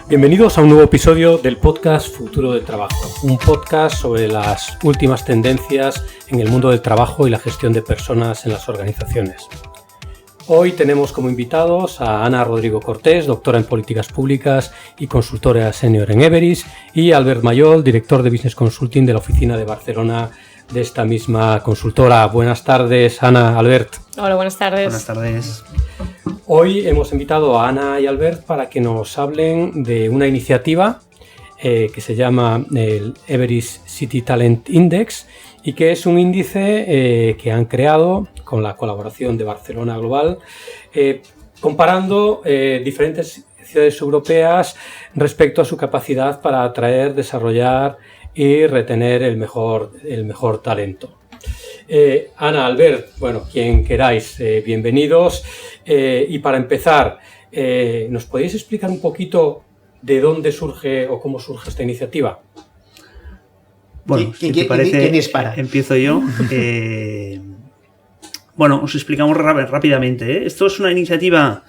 Bienvenidos a un nuevo episodio del podcast Futuro del Trabajo, un podcast sobre las últimas tendencias en el mundo del trabajo y la gestión de personas en las organizaciones. Hoy tenemos como invitados a Ana Rodrigo Cortés, doctora en Políticas Públicas y consultora senior en Everis, y Albert Mayol, director de Business Consulting de la oficina de Barcelona de esta misma consultora. Buenas tardes, Ana, Albert. Hola, buenas tardes. Buenas tardes. Hoy hemos invitado a Ana y Albert para que nos hablen de una iniciativa que se llama el Everis City Talent Index y que es un índice que han creado con la colaboración de Barcelona Global, comparando diferentes ciudades europeas respecto a su capacidad para atraer, desarrollar y retener el mejor talento. Ana, Albert, bueno, quien queráis, bienvenidos. Y para empezar, ¿nos podéis explicar un poquito de dónde surge o cómo surge esta iniciativa? Bueno, si te parece, ¿quién dispara? Empiezo yo. Bueno, os explicamos rápidamente. Esto es una iniciativa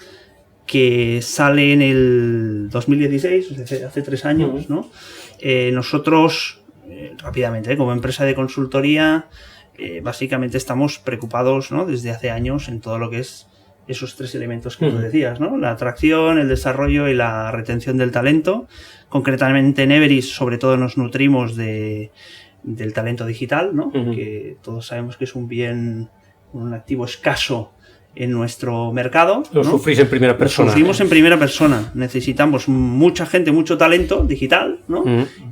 que sale en el 2016, hace 3 años, ¿no? Nosotros, rápidamente, como empresa de consultoría, básicamente estamos preocupados, ¿no?, desde hace años en todo lo que es esos 3 elementos que tú decías, ¿no? La atracción, el desarrollo y la retención del talento. Concretamente en Everis, sobre todo, nos nutrimos del talento digital, ¿no? Que todos sabemos que es un activo escaso en nuestro mercado. Lo sufrís en primera persona. Lo sufrimos en primera persona. Necesitamos mucha gente, mucho talento digital, ¿no?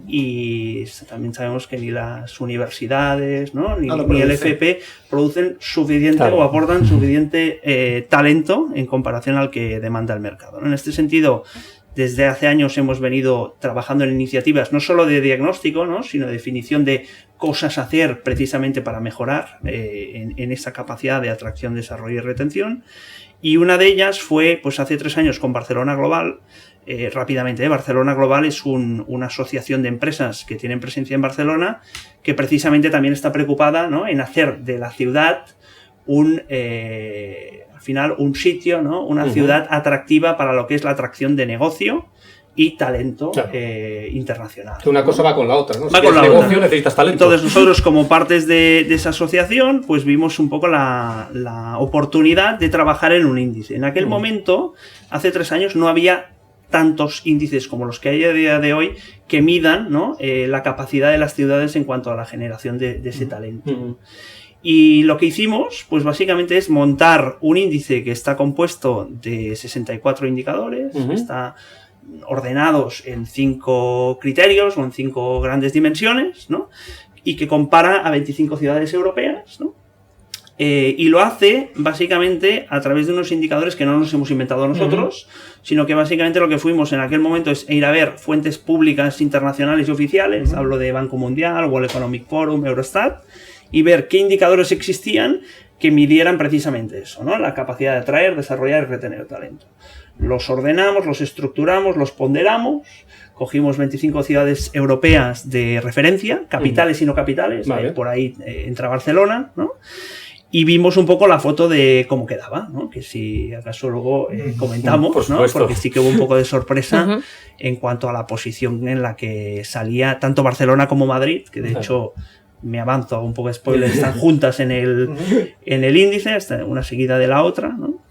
Y también sabemos que ni las universidades, ¿no?, ni el FP producen suficiente o aportan suficiente talento en comparación al que demanda el mercado, ¿no? En este sentido, desde hace años hemos venido trabajando en iniciativas no solo de diagnóstico, ¿no?, sino de definición de cosas a hacer precisamente para mejorar en esa capacidad de atracción, desarrollo y retención. Y una de ellas fue, pues hace 3 años con Barcelona Global. Rápidamente, Barcelona Global es una asociación de empresas que tienen presencia en Barcelona, que precisamente también está preocupada, ¿no?, en hacer de la ciudad un sitio, ¿no?, una ciudad atractiva para lo que es la atracción de negocio y talento, claro, internacional. Que una cosa va con la otra, ¿no? Va con la negocio, otra. Necesitas talento. Entonces nosotros, como partes de esa asociación, pues vimos un poco la oportunidad de trabajar en un índice. En aquel momento, hace 3 años, no había tantos índices como los que hay a día de hoy que midan, ¿no?, la capacidad de las ciudades en cuanto a la generación de ese talento. Y lo que hicimos, pues básicamente es montar un índice que está compuesto de 64 indicadores, está ordenados en 5 criterios o en 5 grandes dimensiones, ¿no?, y que compara a 25 ciudades europeas, ¿no? Y lo hace básicamente a través de unos indicadores que no nos hemos inventado nosotros, sino que básicamente lo que fuimos en aquel momento es ir a ver fuentes públicas internacionales y oficiales, hablo de Banco Mundial, World Economic Forum, Eurostat, y ver qué indicadores existían que midieran precisamente eso, ¿no?, la capacidad de atraer, desarrollar y retener talento. Los ordenamos, los estructuramos, los ponderamos, cogimos 25 ciudades europeas de referencia, capitales y no capitales, vale. Por ahí entra Barcelona, ¿no?, y vimos un poco la foto de cómo quedaba, ¿no?, que si acaso luego comentamos, ¿no?, porque sí que hubo un poco de sorpresa en cuanto a la posición en la que salía tanto Barcelona como Madrid, que de hecho, me avanzo, hago un poco de spoiler, están juntas en el índice, hasta una seguida de la otra, ¿no?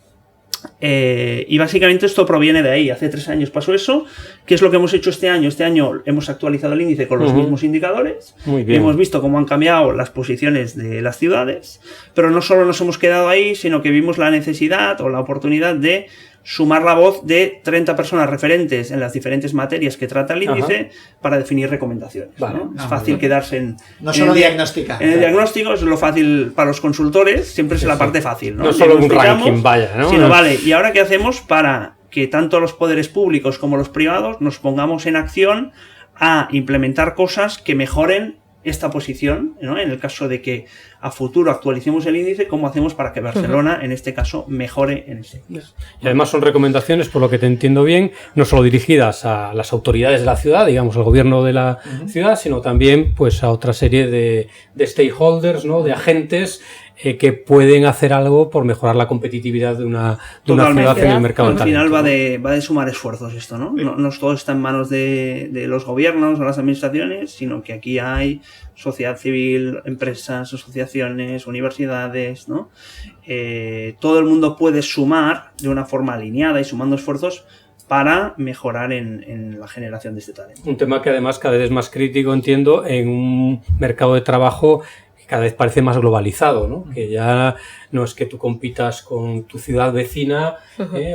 Y básicamente esto proviene de ahí. Hace 3 años pasó eso. ¿Qué es lo que hemos hecho este año? Este año hemos actualizado el índice con los mismos indicadores. Muy bien. Hemos visto cómo han cambiado las posiciones de las ciudades, pero no solo nos hemos quedado ahí, sino que vimos la necesidad o la oportunidad de sumar la voz de 30 personas referentes en las diferentes materias que trata el índice para definir recomendaciones, vale, ¿no? Es fácil quedarse en... No solo diagnosticar. En el diagnóstico es lo fácil para los consultores, siempre es la parte fácil, ¿no? No solo un ranking, vaya, ¿no? Sino, vale, ¿y ahora qué hacemos para que tanto los poderes públicos como los privados nos pongamos en acción a implementar cosas que mejoren esta posición, ¿no?, en el caso de que a futuro actualicemos el índice, cómo hacemos para que Barcelona, en este caso, mejore en ese índice? Y además son recomendaciones, por lo que te entiendo bien, no solo dirigidas a las autoridades de la ciudad, digamos, al gobierno de la ciudad, sino también pues a otra serie de stakeholders, ¿no?, de agentes que pueden hacer algo por mejorar la competitividad de una ciudad en el mercado del talento. Al final va de sumar esfuerzos esto, ¿no? No todo está en manos de los gobiernos o las administraciones, sino que aquí hay sociedad civil, empresas, asociaciones, universidades, ¿no? Todo el mundo puede sumar de una forma alineada y sumando esfuerzos para mejorar en la generación de este talento. Un tema que además cada vez es más crítico, entiendo, en un mercado de trabajo que cada vez parece más globalizado, ¿no? Que ya no es que tú compitas con tu ciudad vecina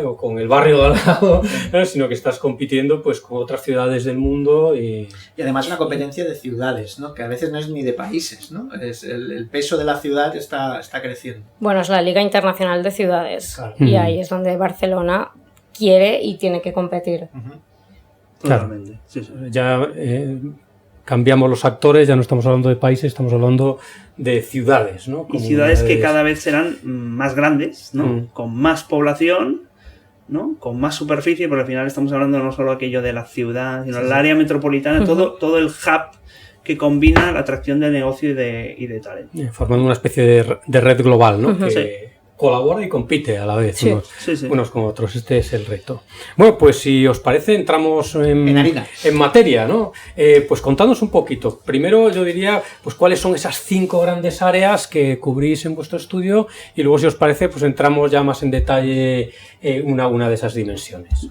o con el barrio de al lado, ¿no? Sino que estás compitiendo pues con otras ciudades del mundo. Y además una competencia de ciudades, ¿no? Que a veces no es ni de países, ¿no? El peso de la ciudad está creciendo. Bueno, es la Liga Internacional de Ciudades, claro. Y ahí es donde Barcelona quiere y tiene que competir. Totalmente. Sí. Ya cambiamos los actores, ya no estamos hablando de países, estamos hablando de ciudades, ¿no? Y ciudades que cada vez serán más grandes, ¿no? Con más población, ¿no? Con más superficie, porque al final estamos hablando no solo aquello de la ciudad, sino el área metropolitana, todo el hub que combina la atracción de negocio y de talento. Formando una especie de red global, ¿no? Que sí. colabora y compite a la vez Sí. unos con otros. Este es el reto. Bueno, pues si os parece, entramos en materia, ¿no? Pues contadnos un poquito. Primero yo diría, pues cuáles son esas 5 grandes áreas que cubrís en vuestro estudio y luego, si os parece, pues entramos ya más en detalle una de esas dimensiones.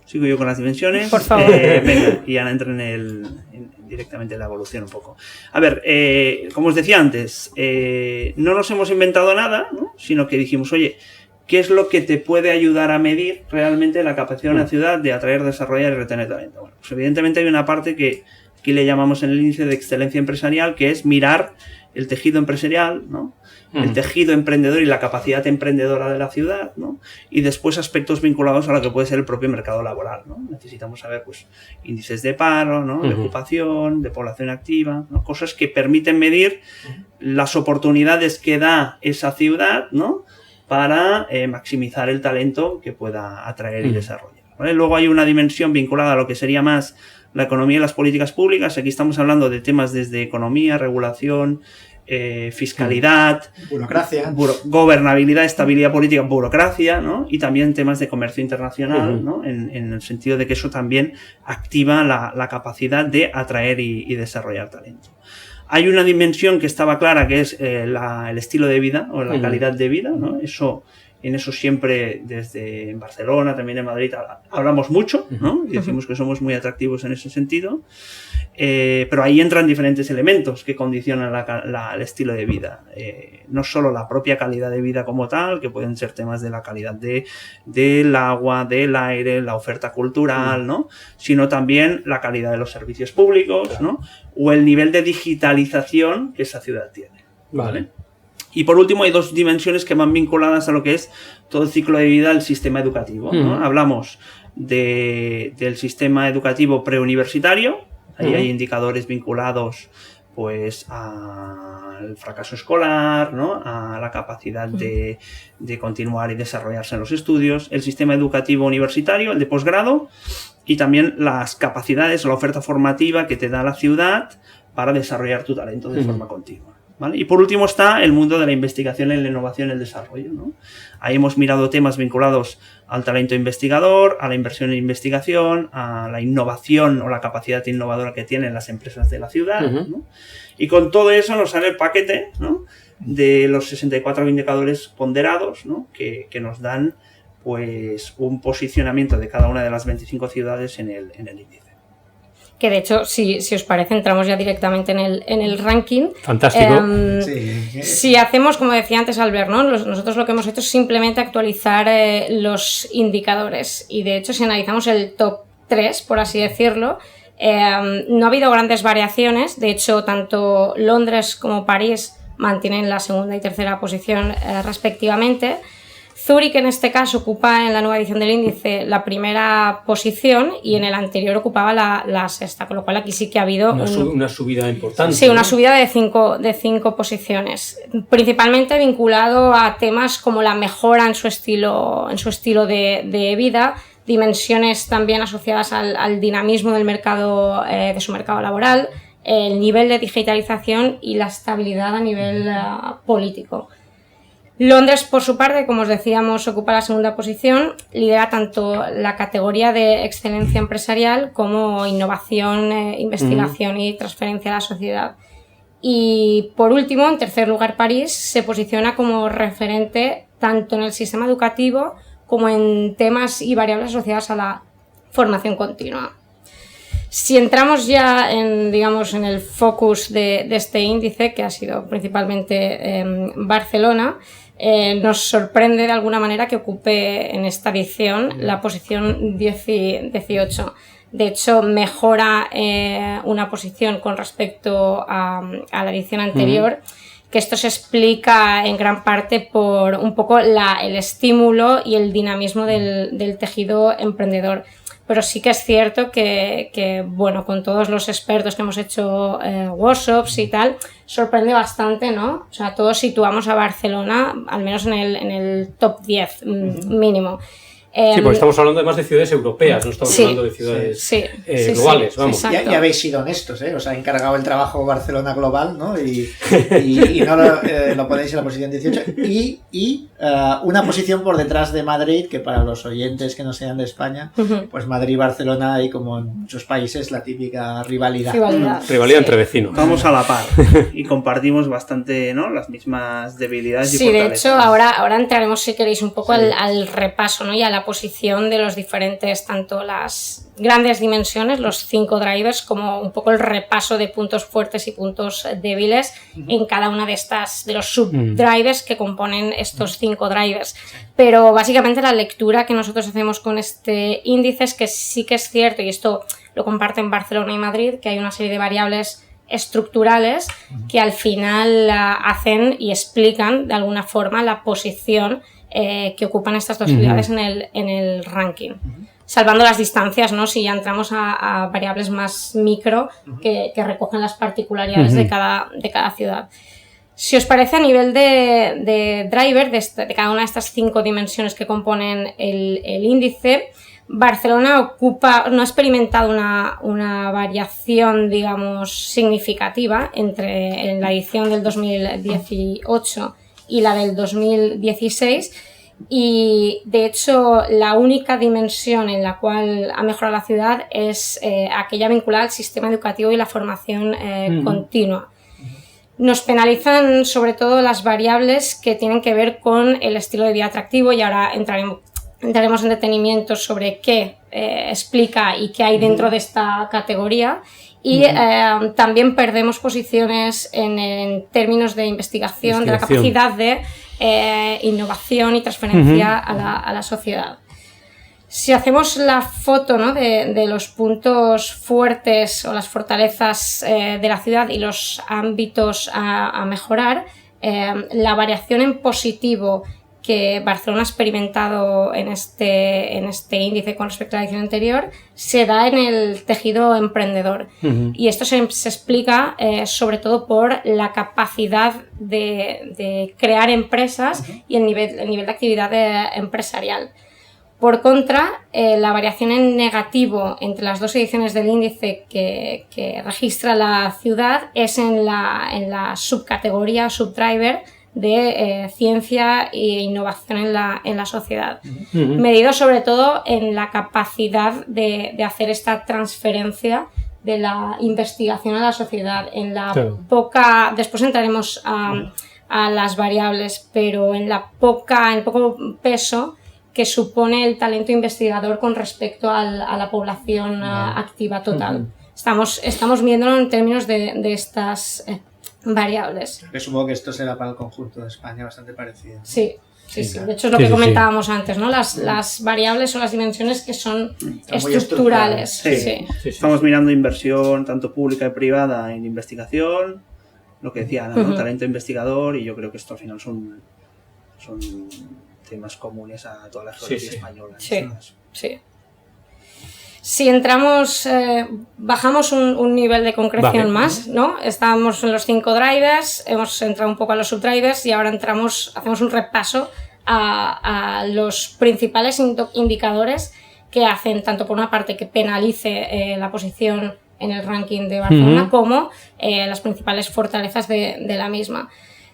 Sigo yo con las dimensiones. Por favor. Venga, y Ana entra directamente en la evolución un poco. A ver, como os decía antes, no nos hemos inventado nada, ¿no? Sino que dijimos, oye, ¿qué es lo que te puede ayudar a medir realmente la capacidad de una ciudad de atraer, desarrollar y retener talento? Bueno, pues evidentemente hay una parte que aquí le llamamos en el índice de excelencia empresarial, que es mirar el tejido empresarial, ¿no? El tejido emprendedor y la capacidad emprendedora de la ciudad, ¿no? Y después aspectos vinculados a lo que puede ser el propio mercado laboral, ¿no? Necesitamos saber, pues, índices de paro, ¿no? De ocupación, de población activa, ¿no? Cosas que permiten medir las oportunidades que da esa ciudad, ¿no? Para maximizar el talento que pueda atraer y desarrollar, ¿vale? Luego hay una dimensión vinculada a lo que sería más la economía y las políticas públicas. Aquí estamos hablando de temas desde economía, regulación, fiscalidad, burocracia, gobernabilidad, estabilidad política, burocracia, ¿no? Y también temas de comercio internacional, ¿no? En el sentido de que eso también activa la capacidad de atraer y desarrollar talento. Hay una dimensión que estaba clara, que es el estilo de vida o la calidad de vida, ¿no? En eso siempre, desde en Barcelona, también en Madrid, hablamos mucho, ¿no? Y decimos que somos muy atractivos en ese sentido. Pero ahí entran diferentes elementos que condicionan el estilo de vida. No solo la propia calidad de vida como tal, que pueden ser temas de la calidad del agua, del aire, la oferta cultural, ¿no? Sino también la calidad de los servicios públicos, ¿no? O el nivel de digitalización que esa ciudad tiene. Vale. Y por último hay 2 dimensiones que van vinculadas a lo que es todo el ciclo de vida del sistema educativo, ¿no? Hablamos del sistema educativo preuniversitario. Ahí hay indicadores vinculados pues al fracaso escolar, ¿no? A la capacidad de continuar y desarrollarse en los estudios, el sistema educativo universitario, el de posgrado, y también las capacidades o la oferta formativa que te da la ciudad para desarrollar tu talento de forma continua, ¿vale? Y por último está el mundo de la investigación, la innovación y el desarrollo, ¿no? Ahí hemos mirado temas vinculados al talento investigador, a la inversión en investigación, a la innovación o la capacidad innovadora que tienen las empresas de la ciudad, ¿no? Y con todo eso nos sale el paquete, ¿no? De los 64 indicadores ponderados, ¿no? Que nos dan pues un posicionamiento de cada una de las 25 ciudades en el índice. Que de hecho, si os parece, entramos ya directamente en el ranking. Fantástico. Si hacemos, como decía antes Albert, ¿no? Nosotros lo que hemos hecho es simplemente actualizar los indicadores. Y de hecho, si analizamos el top 3, por así decirlo, no ha habido grandes variaciones. De hecho, tanto Londres como París mantienen la segunda y tercera posición respectivamente. Zúrich, en este caso, ocupa en la nueva edición del índice la primera posición y en el anterior ocupaba la sexta, con lo cual aquí sí que ha habido una subida importante. Sí, una subida de cinco posiciones, principalmente vinculado a temas como la mejora en su estilo de vida, dimensiones también asociadas al dinamismo del mercado, de su mercado laboral, el nivel de digitalización y la estabilidad a nivel político. Londres, por su parte, como os decíamos, ocupa la segunda posición, lidera tanto la categoría de excelencia empresarial como innovación, investigación y transferencia a la sociedad. Y por último, en tercer lugar, París se posiciona como referente tanto en el sistema educativo como en temas y variables asociadas a la formación continua. Si entramos ya en, digamos, en el focus de este índice, que ha sido principalmente Barcelona, nos sorprende de alguna manera que ocupe en esta edición la posición 18. De hecho, mejora una posición con respecto a la edición anterior, que esto se explica en gran parte por un poco el estímulo y el dinamismo del tejido emprendedor. Pero sí que es cierto que bueno, con todos los expertos que hemos hecho workshops y tal, sorprende bastante, ¿no? O sea, todos situamos a Barcelona, al menos en el top 10 mínimo. Sí, porque estamos hablando además de ciudades europeas, no estamos hablando de ciudades globales, vamos. Ya habéis sido honestos, ¿eh? Os ha encargado el trabajo Barcelona Global, ¿no? Y no lo ponéis en la posición 18. Y una posición por detrás de Madrid, que para los oyentes que no sean de España, pues Madrid y Barcelona hay, como en muchos países, la típica rivalidad. Rivalidad entre vecinos. Vamos a la par y compartimos bastante, ¿no?, las mismas debilidades y fortalezas. Sí, de hecho, ahora entraremos, si queréis, un poco al repaso, ¿no?, y a la posición de los diferentes, tanto las grandes dimensiones, los 5 drivers, como un poco el repaso de puntos fuertes y puntos débiles en cada una de los subdrivers que componen estos 5 drivers. Pero básicamente la lectura que nosotros hacemos con este índice es que sí que es cierto, y esto lo comparten Barcelona y Madrid, que hay una serie de variables estructurales que al final hacen y explican de alguna forma la posición que ocupan estas dos ciudades en el ranking. Salvando las distancias, ¿no?, si ya entramos a variables más micro que recogen las particularidades de cada ciudad. Si os parece, a nivel de driver, de cada una de estas 5 dimensiones que componen el índice, Barcelona no ha experimentado una variación, digamos, significativa en la edición del 2018 y la del 2016, y de hecho la única dimensión en la cual ha mejorado la ciudad es aquella vinculada al sistema educativo y la formación continua. Nos penalizan sobre todo las variables que tienen que ver con el estilo de vida atractivo, y ahora entraremos en detenimiento sobre qué explica y qué hay dentro de esta categoría. Y también perdemos posiciones en términos de investigación, de la capacidad de innovación y transferencia a la sociedad. Si hacemos la foto, ¿no?, de los puntos fuertes o las fortalezas de la ciudad y los ámbitos a mejorar, la variación en positivo que Barcelona ha experimentado en este índice con respecto a la edición anterior se da en el tejido emprendedor. Y esto se explica sobre todo por la capacidad de crear empresas y el nivel de actividad empresarial. Por contra, la variación en negativo entre las dos ediciones del índice que registra la ciudad es en la subcategoría o subdriver de ciencia e innovación en la sociedad, medido sobre todo en la capacidad de hacer esta transferencia de la investigación a la sociedad, en la poca, después entraremos a las variables, pero en el poco peso que supone el talento investigador con respecto a la población activa total. Estamos viéndolo en términos de estas variables. Supongo que esto será para el conjunto de España bastante parecido. Sí. De hecho es lo que comentábamos antes, ¿no? Las variables o las dimensiones que son estructurales. Sí. Estamos mirando inversión tanto pública y privada en investigación, lo que decía Ana, ¿no? Talento investigador, y yo creo que esto al final son temas comunes a toda la geografía española. Sí. Si entramos, bajamos un nivel de concreción más, ¿no? Estábamos en los 5 drivers, hemos entrado un poco a los subdrivers y ahora hacemos un repaso a los principales indicadores que hacen, tanto por una parte que penalice la posición en el ranking de Barcelona, como las principales fortalezas de la misma.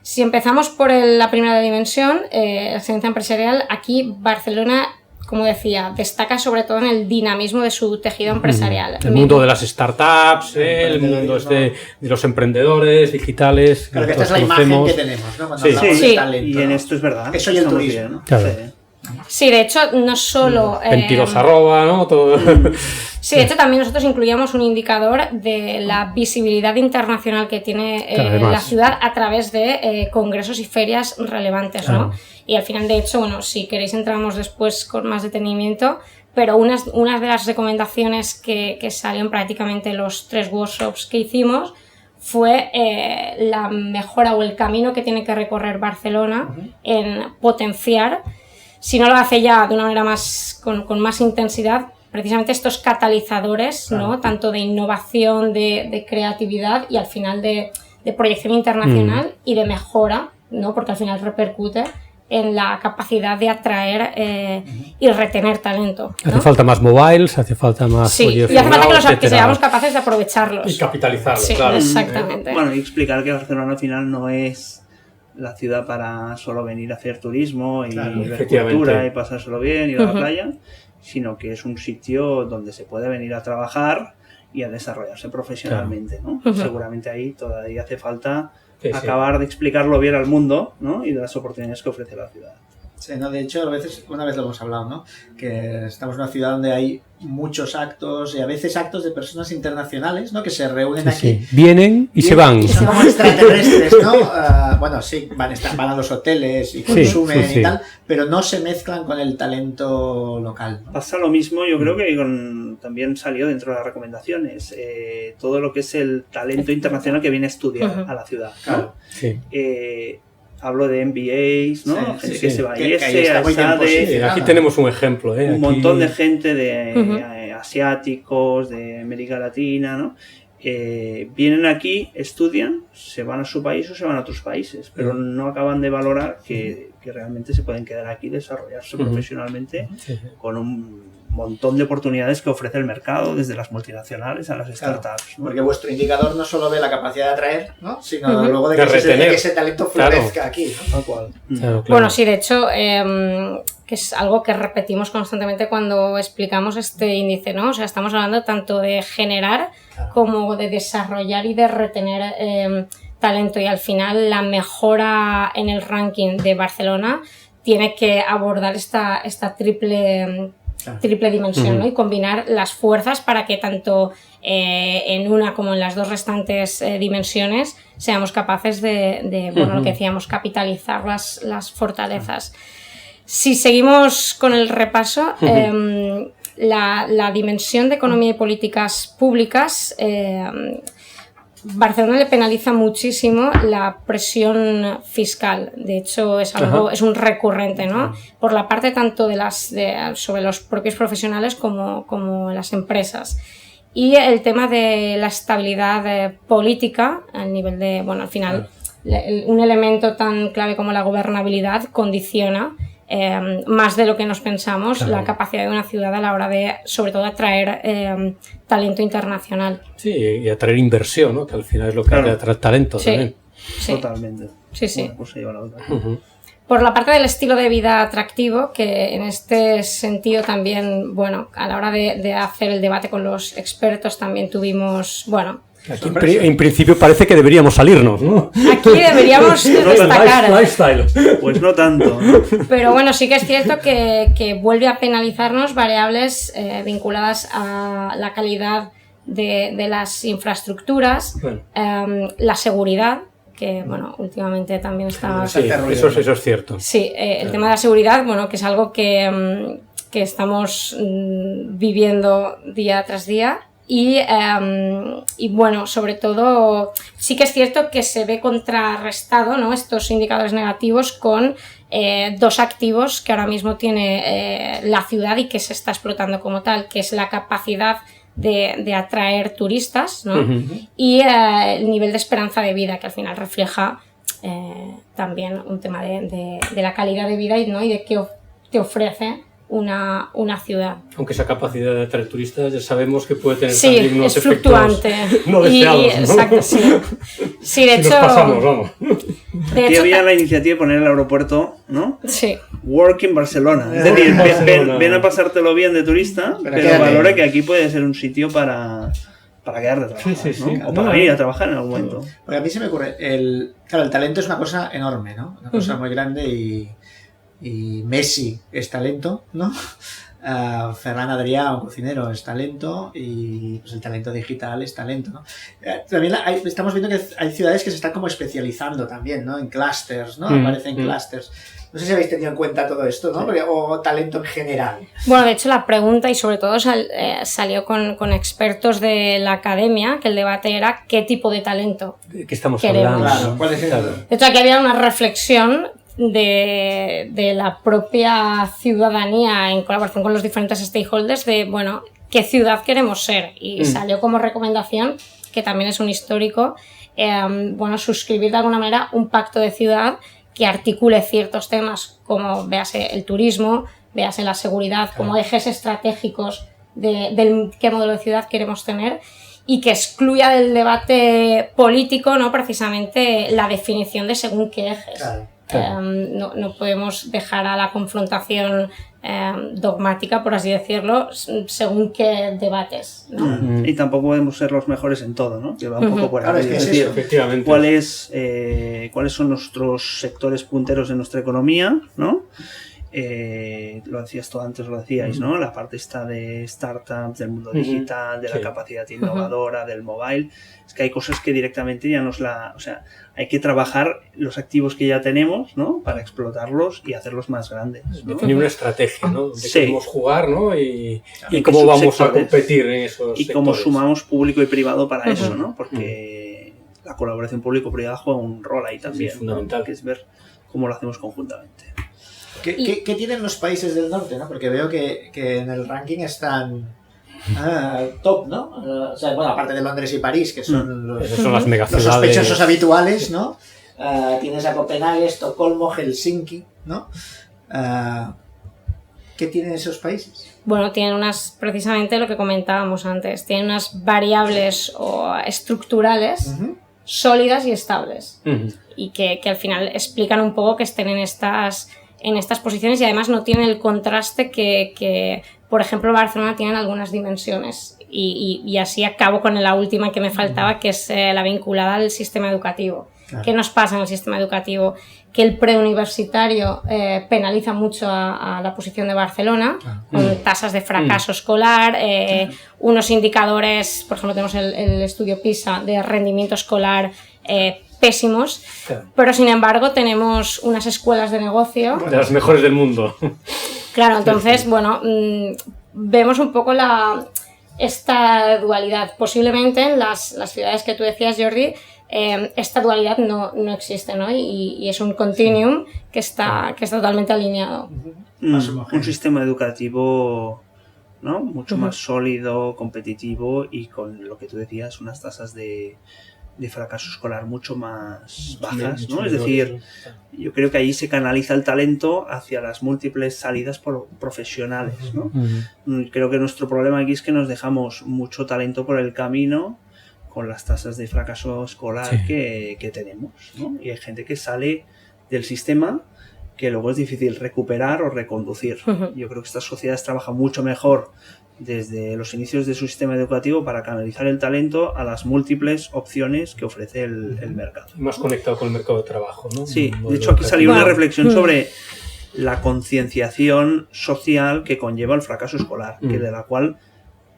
Si empezamos por la primera dimensión, la excelencia empresarial, aquí Barcelona, como decía, destaca sobre todo en el dinamismo de su tejido empresarial. El mundo de las startups, el mundo de los emprendedores digitales. Claro que esta es la imagen que tenemos, ¿no? Cuando hablamos de talento, y en esto es verdad. Eso y el turismo. Bien, ¿no? Claro. Sí, de hecho, no solo... 22 arroba, ¿no? Todo. Sí, de hecho también nosotros incluíamos un indicador de la visibilidad internacional que tiene la ciudad a través de congresos y ferias relevantes, ¿no? Y al final, de hecho, bueno, si queréis entramos después con más detenimiento, pero unas de las recomendaciones que salieron prácticamente los 3 workshops que hicimos fue la mejora o el camino que tiene que recorrer Barcelona en potenciar, si no lo hace ya de una manera con más intensidad, precisamente estos catalizadores, ¿no? Tanto de innovación, de creatividad y al final de proyección internacional y de mejora, ¿no? Porque al final repercute en la capacidad de atraer y retener talento, ¿no? Hace falta más mobiles, hace falta más... Sí, y hace falta que seamos capaces de aprovecharlos. Y capitalizarlos, sí, claro. Exactamente. Bueno, y explicar que Barcelona al final no es la ciudad para solo venir a hacer turismo y ver cultura y pasárselo bien, ir a la playa, sino que es un sitio donde se puede venir a trabajar y a desarrollarse profesionalmente, ¿no? Seguramente ahí todavía hace falta acabar de explicarlo bien al mundo, ¿no? Y de las oportunidades que ofrece la ciudad. Sí, ¿no? De hecho, a veces, una vez lo hemos hablado, ¿no? Que estamos en una ciudad donde hay muchos actos y a veces actos de personas internacionales, ¿no? Que se reúnen aquí. Sí. Vienen y se van. Y son como extraterrestres, ¿no? Bueno, sí, van a los hoteles y consumen y tal, pero no se mezclan con el talento local, ¿no? Pasa lo mismo, yo creo que también salió dentro de las recomendaciones, todo lo que es el talento internacional que viene a estudiar a la ciudad, ¿no? Claro. Sí. Hablo de MBAs, ¿no? Gente que se va a IESE, aquí tenemos un ejemplo, un montón de gente de asiáticos, de América Latina, ¿no? Vienen aquí, estudian, se van a su país o se van a otros países, pero no acaban de valorar que realmente se pueden quedar aquí, desarrollarse profesionalmente con un montón de oportunidades que ofrece el mercado, desde las multinacionales a las startups, ¿no? Porque vuestro indicador no solo ve la capacidad de atraer, ¿no? Sino luego de que ese talento florezca aquí, ¿no? Tal cual. Claro. Bueno, sí, de hecho, que es algo que repetimos constantemente cuando explicamos este índice, ¿no? O sea, estamos hablando tanto de generar como de desarrollar y de retener talento, y al final la mejora en el ranking de Barcelona tiene que abordar esta triple dimensión, ¿no? Y combinar las fuerzas para que tanto en una como en las dos restantes dimensiones seamos capaces de bueno, lo que decíamos, capitalizar las fortalezas. Si seguimos con el repaso, la dimensión de economía y políticas públicas, Barcelona le penaliza muchísimo la presión fiscal. De hecho, es un recurrente, ¿no? Por la parte tanto sobre los propios profesionales como las empresas. Y el tema de la estabilidad política, al nivel de, bueno, al final, un elemento tan clave como la gobernabilidad condiciona más de lo que nos pensamos la capacidad de una ciudad a la hora de, sobre todo, atraer talento internacional. Sí, y atraer inversión, ¿no? Que al final es lo que atrae talento también. Sí. Totalmente. Sí, sí. Bueno, pues se lleva la otra. Por la parte del estilo de vida atractivo, que en este sentido también, bueno, a la hora de hacer el debate con los expertos también tuvimos, bueno... Aquí en principio parece que deberíamos salirnos, ¿no? Aquí deberíamos destacar. Lifestyle. Pues no tanto, ¿no? Pero bueno, sí que es cierto que vuelve a penalizarnos variables vinculadas a la calidad de las infraestructuras, la seguridad, que bueno, últimamente también está... Sí, eso es cierto. Sí, el tema de la seguridad, bueno, que es algo que estamos viviendo día tras día. Y bueno, sobre todo sí que es cierto que se ve contrarrestado, ¿no? Estos indicadores negativos con dos activos que ahora mismo tiene la ciudad y que se está explotando como tal, que es la capacidad de atraer turistas, ¿no? Y el nivel de esperanza de vida, que al final refleja también un tema de la calidad de vida, ¿no? Y de qué te ofrece una ciudad. Aunque esa capacidad de atraer turistas ya sabemos que puede tener Sí, también unos es fluctuante. efectos no deseados, ¿no? Exacto, sí. Sí, de Si hecho... nos pasamos, vamos. De Aquí hecho, había la iniciativa de poner el aeropuerto, ¿no? sí. Work in Barcelona. Es decir, ven a pasártelo bien de turista, Pero pero quédate. valora que aquí puede ser un sitio para quedar de trabajar, Sí, sí, sí. ¿no? O para ir a trabajar en algún momento. Porque a mí se me ocurre, claro, el talento es una cosa enorme, ¿no? Una cosa muy grande y Messi es talento, ¿no? Ferran Adrià, un cocinero, es talento y pues el talento digital es talento, ¿no? También estamos viendo que hay ciudades que se están como especializando también, ¿no? En clústeres, ¿no? Aparecen clústeres. No sé si habéis tenido en cuenta todo esto, ¿no? O talento en general. Bueno, de hecho la pregunta, y sobre todo salió con expertos de la academia, que el debate era qué tipo de talento. ¿De qué estamos Queremos. hablando? Claro, ¿cuál es el...? Claro. De hecho, aquí había una reflexión de la propia ciudadanía en colaboración con los diferentes stakeholders de, bueno, qué ciudad queremos ser. Y salió como recomendación, que también es un histórico, bueno, suscribir de alguna manera un pacto de ciudad que articule ciertos temas como, véase, el turismo, véase la seguridad, como ejes estratégicos de qué modelo de ciudad queremos tener, y que excluya del debate político, ¿no? Precisamente la definición de según qué ejes. Claro. No podemos dejar a la confrontación dogmática, por así decirlo, según qué debates, ¿no? Y tampoco podemos ser los mejores en todo, ¿no? Que va un poco por ahí. Claro, es que es eso. Efectivamente. ¿Cuáles son nuestros sectores punteros de nuestra economía, ¿no? Lo decías tú antes, lo decíais, ¿no? La parte esta de startups, del mundo digital, de la capacidad innovadora, del mobile. Es que hay cosas que directamente ya nos o sea, hay que trabajar los activos que ya tenemos, ¿no? Para explotarlos y hacerlos más grandes, ¿no? Definir una estrategia, ¿no? Donde Sí. queremos jugar, ¿no? Y ¿En cómo qué vamos a subsectores? competir en esos Y cómo sectores. sumamos público y privado para eso, ¿no? Porque la colaboración público-privada juega un rol ahí también, Sí, fundamental. ¿no? Que es ver cómo lo hacemos conjuntamente. ¿Qué tienen los países del norte, ¿no? Porque veo que en el ranking están top, ¿no? O sea, bueno, aparte de Londres y París, que son Esas son las los megaciudades. sospechosos habituales, ¿no? Tienes a Copenhague, Estocolmo, Helsinki, ¿no? ¿Qué tienen esos países? Bueno, tienen precisamente lo que comentábamos antes, tienen unas variables estructurales sólidas y estables, y que al final explican un poco que estén en estas posiciones, y además no tienen el contraste que por ejemplo, Barcelona tiene en algunas dimensiones. Y así acabo con la última que me faltaba, que es la vinculada al sistema educativo. Claro. ¿Qué nos pasa en el sistema educativo? Que el preuniversitario penaliza mucho a la posición de Barcelona, con tasas de fracaso escolar, unos indicadores, por ejemplo, tenemos el estudio PISA de rendimiento escolar pésimos, pero sin embargo tenemos unas escuelas de negocio de las mejores del mundo. Claro, entonces, bueno, vemos un poco esta dualidad. Posiblemente en las ciudades que tú decías, Jordi, esta dualidad no existe, ¿no? Y es un continuum que está totalmente alineado. Un sistema educativo, ¿no? Mucho más sólido, competitivo, y con lo que tú decías, unas tasas de fracaso escolar mucho más bajas, ¿no? Es decir, yo creo que ahí se canaliza el talento hacia las múltiples salidas profesionales, ¿no? Creo que nuestro problema aquí es que nos dejamos mucho talento por el camino con las tasas de fracaso escolar que tenemos, ¿no? Y hay gente que sale del sistema que luego es difícil recuperar o reconducir. Yo creo que estas sociedades trabajan mucho mejor desde los inicios de su sistema educativo para canalizar el talento a las múltiples opciones que ofrece el mercado. Más conectado con el mercado de trabajo, ¿no? Sí, de hecho aquí salió una reflexión sobre la concienciación social que conlleva el fracaso escolar, que de la cual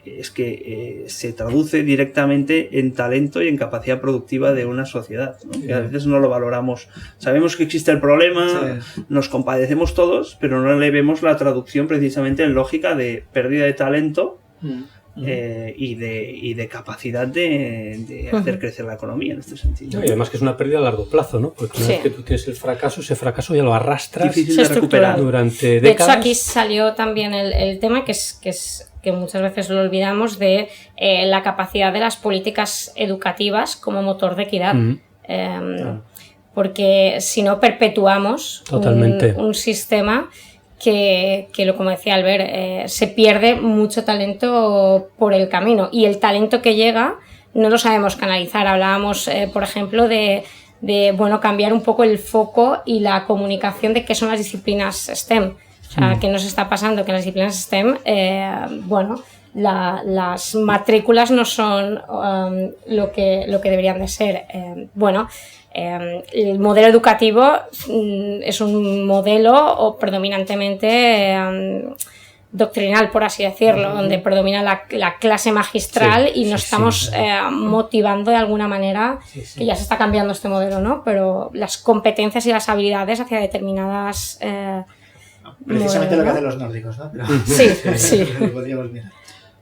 es que se traduce directamente en talento y en capacidad productiva de una sociedad, ¿no? Que a veces no lo valoramos. Sabemos que existe el problema, nos compadecemos todos, pero no le vemos la traducción precisamente en lógica de pérdida de talento y de capacidad de hacer crecer la economía en este sentido. Y además que es una pérdida a largo plazo, ¿no? Porque una vez que tú tienes el fracaso, ese fracaso ya lo arrastras difícil de recuperar durante décadas. De hecho, aquí salió también el tema que muchas veces lo olvidamos, de la capacidad de las políticas educativas como motor de equidad. Porque si no perpetuamos un sistema como decía Albert, se pierde mucho talento por el camino, y el talento que llega no lo sabemos canalizar. Hablábamos, por ejemplo, de cambiar un poco el foco y la comunicación de qué son las disciplinas STEM. O sea, ¿qué nos está pasando? Que en las disciplinas STEM, las matrículas no son lo que deberían de ser. El modelo educativo es un modelo predominantemente doctrinal, por así decirlo, donde predomina la clase magistral, y nos estamos motivando de alguna manera, que ya se está cambiando este modelo, ¿no? Pero las competencias y las habilidades hacia determinadas... precisamente lo que hacen los nórdicos, ¿no? Pero, sí. Podríamos mirar.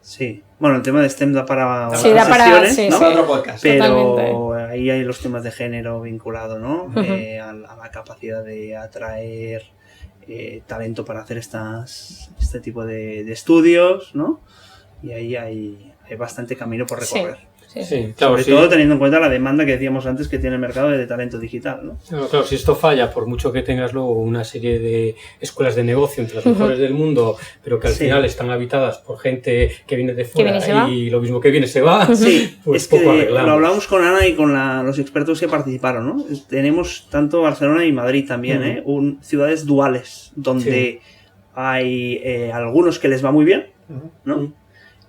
Sí, bueno, el tema de STEM da para sí, da para sesiones, ¿no? Para otro podcast. Pero totalmente. Ahí hay los temas de género vinculado, ¿no? A la capacidad de atraer talento para hacer este tipo de estudios, ¿no? Y ahí hay bastante camino por recorrer. Sí, claro, Sobre todo teniendo en cuenta la demanda que decíamos antes que tiene el mercado de talento digital, ¿no? Claro, si esto falla, por mucho que tengas luego una serie de escuelas de negocio entre las mejores del mundo, pero que al final están habitadas por gente que viene de fuera y lo mismo que viene se va, pues es poco que arreglamos. lo hablamos con Ana y con los expertos que participaron, ¿no? Tenemos tanto Barcelona y Madrid también, ciudades duales, donde hay algunos que les va muy bien, ¿no?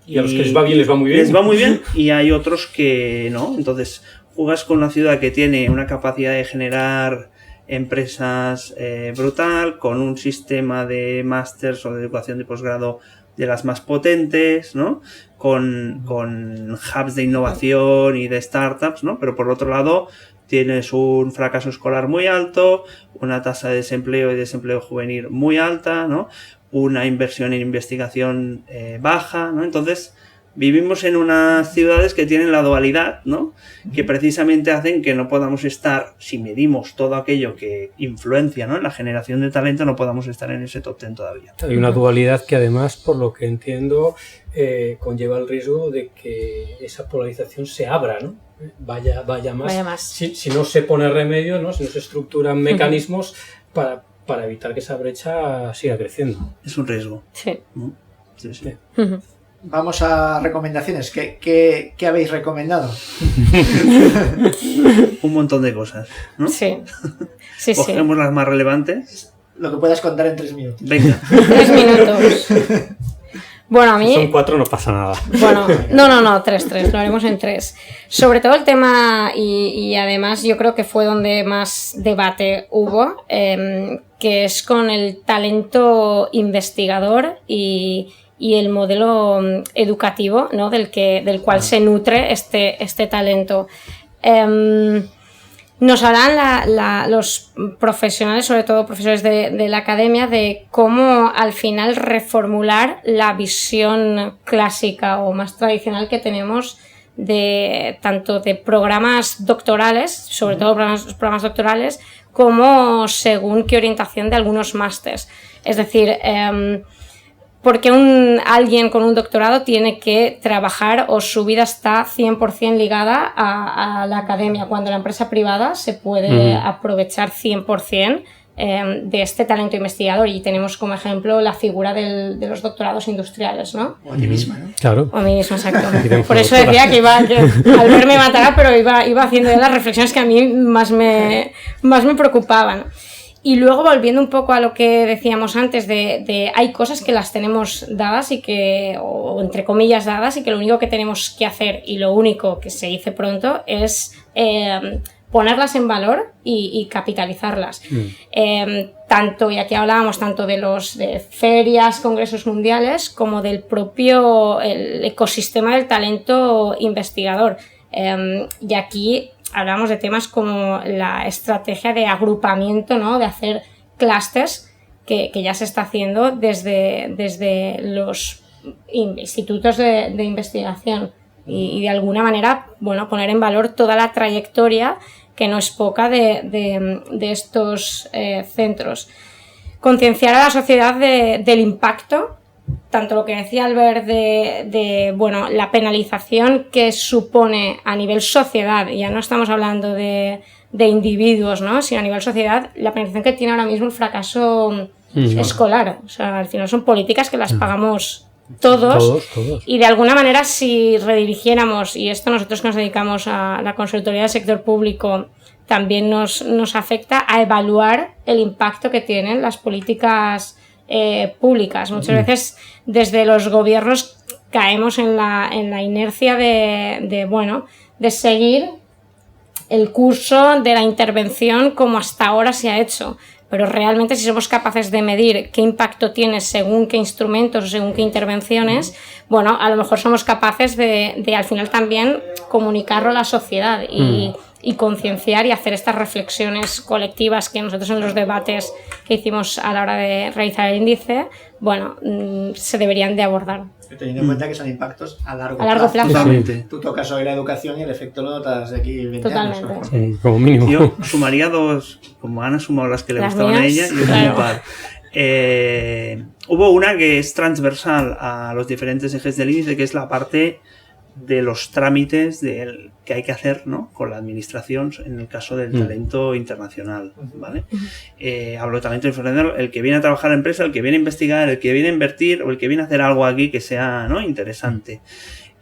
Y a los que les va bien, les va muy bien. Les va muy bien, y hay otros que no. Entonces, juegas con una ciudad que tiene una capacidad de generar empresas brutal, con un sistema de másters o de educación de posgrado de las más potentes, ¿no? Con hubs de innovación y de startups, ¿no? Pero por otro lado, tienes un fracaso escolar muy alto, una tasa de desempleo y desempleo juvenil muy alta, ¿no? Una inversión en investigación baja, ¿no? Entonces, vivimos en unas ciudades que tienen la dualidad, ¿no? Que precisamente hacen que no podamos estar, si medimos todo aquello que influencia, ¿no?, en la generación de talento, no podamos estar en ese top 10 todavía. Hay una dualidad que además, por lo que entiendo, conlleva el riesgo de que esa polarización se abra, ¿no? Vaya más. Si no se pone remedio, ¿no? Si no se estructuran mecanismos para evitar que esa brecha siga creciendo. Es un riesgo. Sí. Sí. Vamos a recomendaciones. ¿Qué habéis recomendado? Un montón de cosas, ¿no? Sí. Cogemos las más relevantes. Lo que puedas contar en 3 minutos. Venga. 3 minutos. Bueno, a mí... Si son 4 no pasa nada. Bueno, no, 3, lo haremos en 3. Sobre todo el tema, y además yo creo que fue donde más debate hubo, que es con el talento investigador y el modelo educativo, ¿no?, del cual se nutre este talento. Nos hablan los profesionales, sobre todo profesores de la academia, de cómo al final reformular la visión clásica o más tradicional que tenemos tanto de programas doctorales, sobre todo programas doctorales, como según qué orientación de algunos másters. Es decir, porque alguien con un doctorado tiene que trabajar o su vida está 100% ligada a la academia, cuando la empresa privada se puede aprovechar 100% de este talento investigador, y tenemos como ejemplo la figura de los doctorados industriales, ¿no? O a ti misma, ¿no? Claro. O a mí misma, exacto. Por eso decía que al verme matará, pero iba haciendo las reflexiones que a mí más me preocupaban. Y luego, volviendo un poco a lo que decíamos antes, hay cosas que las tenemos dadas o entre comillas dadas, y que lo único que tenemos que hacer, y lo único que se dice pronto, es ponerlas en valor y capitalizarlas. Tanto, y aquí hablábamos tanto de ferias, congresos mundiales, como del propio el ecosistema del talento investigador. Y aquí hablamos de temas como la estrategia de agrupamiento, ¿no?, de hacer clústeres que ya se está haciendo desde los institutos de investigación, y de alguna manera, bueno, poner en valor toda la trayectoria, que no es poca, de estos centros. Concienciar a la sociedad del impacto, tanto lo que decía Albert bueno, la penalización que supone a nivel sociedad, ya no estamos hablando de individuos, ¿no?, sino a nivel sociedad, la penalización que tiene ahora mismo el fracaso escolar. O sea, al final son políticas que las pagamos todos. Y de alguna manera, si redirigiéramos, y esto nosotros que nos dedicamos a la consultoría del sector público también nos afecta, a evaluar el impacto que tienen las políticas públicas. Muchas veces desde los gobiernos caemos en la inercia de seguir el curso de la intervención como hasta ahora se ha hecho. Pero realmente, si somos capaces de medir qué impacto tiene según qué instrumentos o según qué intervenciones, bueno, a lo mejor somos capaces de al final también comunicarlo a la sociedad y concienciar y hacer estas reflexiones colectivas que nosotros en los debates que hicimos a la hora de realizar el índice, bueno, se deberían de abordar. Teniendo en cuenta que son impactos a largo plazo. Totalmente. Tú tocas hoy la educación y el efecto lo notas de aquí 20 Totalmente. años. Sí, como mínimo. Yo sumaría dos, como Ana sumado las que le Las gustaban a mías, ella, y claro. un par. Hubo una que es transversal a los diferentes ejes del índice, que es la parte de los trámites que hay que hacer, ¿no?, con la administración en el caso del talento internacional, ¿vale? Hablo de talento internacional, el que viene a trabajar en la empresa, el que viene a investigar, el que viene a invertir o el que viene a hacer algo aquí que sea, ¿no?, interesante.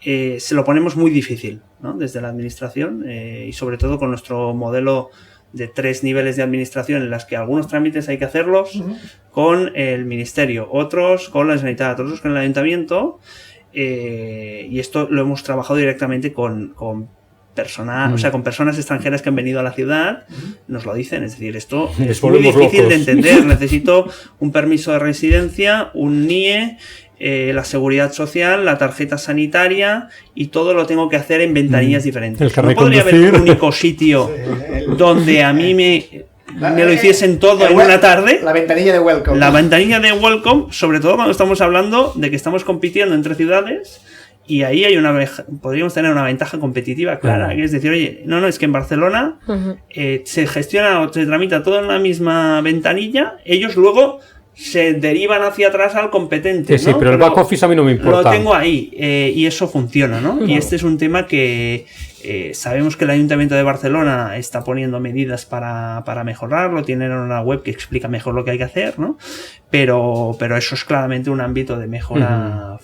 Se lo ponemos muy difícil, ¿no?, desde la administración y sobre todo con nuestro modelo de 3 niveles de administración en las que algunos trámites hay que hacerlos con el ministerio, otros con la Generalitat, otros con el ayuntamiento. Y esto lo hemos trabajado directamente con personas, o sea, con personas extranjeras que han venido a la ciudad, nos lo dicen, es decir, esto es muy difícil de entender, necesito un permiso de residencia, un NIE, la seguridad social, la tarjeta sanitaria, y todo lo tengo que hacer en ventanillas diferentes. No podría haber un único sitio donde a mí me lo hiciesen todo en una tarde. La ventanilla de welcome. La ventanilla de welcome, sobre todo cuando estamos hablando de que estamos compitiendo entre ciudades, y ahí hay podríamos tener una ventaja competitiva clara, que es decir, oye, no, es que en Barcelona se gestiona o se tramita todo en la misma ventanilla, ellos luego se derivan hacia atrás al competente. Sí, ¿no? Pero el back office a mí no me importa. Lo tengo ahí y eso funciona, ¿no? Y este es un tema que sabemos que el Ayuntamiento de Barcelona está poniendo medidas para mejorarlo, tienen una web que explica mejor lo que hay que hacer, ¿no? Pero eso es claramente un ámbito de mejora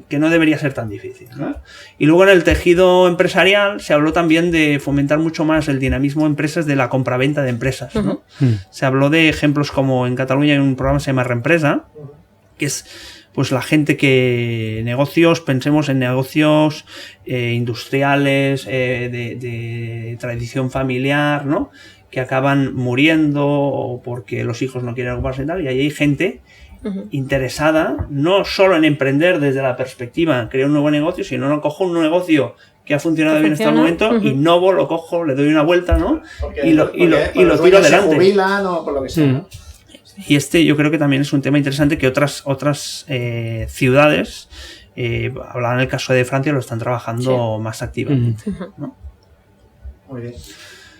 que no debería ser tan difícil, ¿no? Y luego en el tejido empresarial se habló también de fomentar mucho más el dinamismo de empresas, de la compraventa de empresas, ¿no? Se habló de ejemplos como en Cataluña hay un programa que se llama Reempresa, que es pues la gente que pensemos en negocios industriales, de tradición familiar, ¿no?, que acaban muriendo o porque los hijos no quieren ocuparse y tal, y ahí hay gente interesada no solo en emprender desde la perspectiva de crear un nuevo negocio, sino no cojo un negocio que ha funcionado bien hasta el momento, innovo, lo cojo, le doy una vuelta, ¿no? Y lo tiro adelante. Se jubilan o por lo que sea. Y yo creo que también es un tema interesante que otras ciudades, hablaban en el caso de Francia, lo están trabajando más activamente, ¿no? Muy bien.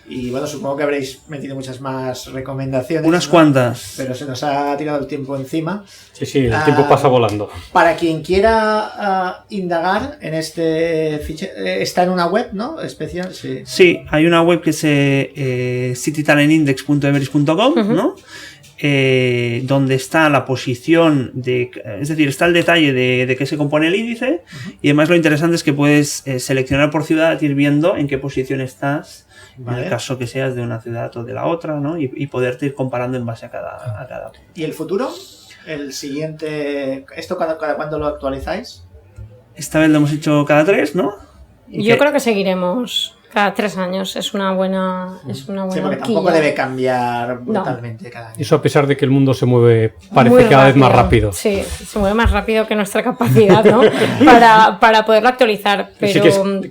Y bueno, supongo que habréis metido muchas más recomendaciones. Unas, ¿no?, cuantas. Pero se nos ha tirado el tiempo encima. Sí, el tiempo pasa volando. Para quien quiera indagar en este fichero, está en una web, ¿no?, especial. Sí, hay una web que es citytalentindex.everest.com, ¿no?, donde está la posición es decir, está el detalle de qué se compone el índice, y además lo interesante es que puedes seleccionar por ciudad, ir viendo en qué posición estás, en el caso que seas de una ciudad o de la otra, ¿no?, y poderte ir comparando en base a cada. ¿Y el futuro? El siguiente, ¿esto cada cuándo lo actualizáis? Esta vez lo hemos hecho cada 3, ¿no? Yo creo que seguiremos cada 3 años, es una buena Sí, porque tampoco debe cambiar brutalmente cada año. Eso a pesar de que el mundo se mueve, parece cada vez más rápido. Sí, se mueve más rápido que nuestra capacidad, ¿no? para poderlo actualizar. Pero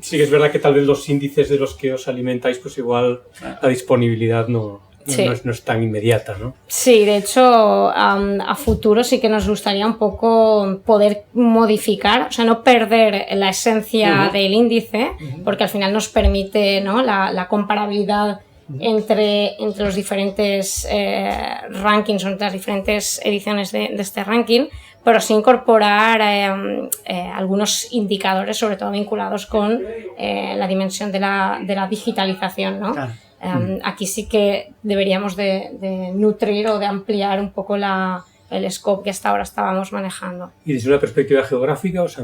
sí que es verdad que tal vez los índices de los que os alimentáis, pues igual la disponibilidad no es tan inmediata, ¿no? Sí, de hecho, a futuro sí que nos gustaría un poco poder modificar, o sea, no perder la esencia del índice, porque al final nos permite, ¿no?, la comparabilidad entre los diferentes rankings o entre las diferentes ediciones de este ranking, pero sí incorporar algunos indicadores, sobre todo vinculados con la dimensión de la digitalización, ¿no? Claro. Aquí sí que deberíamos de nutrir o de ampliar un poco el scope que hasta ahora estábamos manejando. Y desde una perspectiva geográfica, ¿os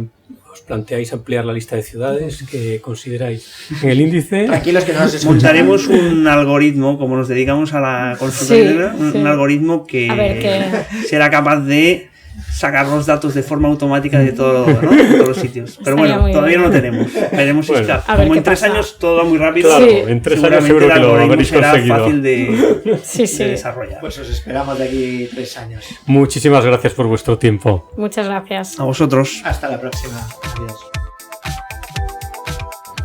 planteáis ampliar la lista de ciudades que consideráis en el índice? Tranquilos que no nos escuchan. Montaremos un algoritmo, como nos dedicamos a la consultoría, un algoritmo que será capaz de sacar los datos de forma automática de todo, ¿no? De todos los sitios. Pero bueno, todavía no lo tenemos. Veremos si como en 3 años todo va muy rápido. Claro, en 3 años seguro que lo habréis será conseguido. Fácil de desarrollar. Pues os esperamos de aquí 3 años. Muchísimas gracias por vuestro tiempo. Muchas gracias. A vosotros. Hasta la próxima. Adiós.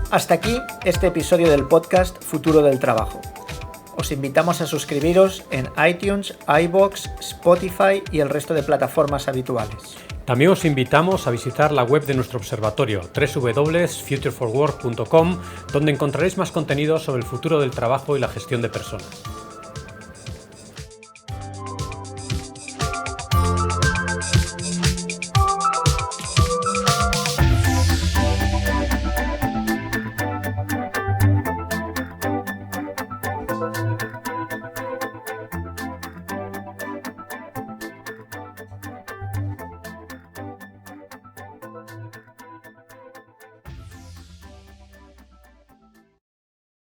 Hasta aquí este episodio del podcast Futuro del Trabajo. Os invitamos a suscribiros en iTunes, iVoox, Spotify y el resto de plataformas habituales. También os invitamos a visitar la web de nuestro observatorio, www.futureforwork.com, donde encontraréis más contenido sobre el futuro del trabajo y la gestión de personas.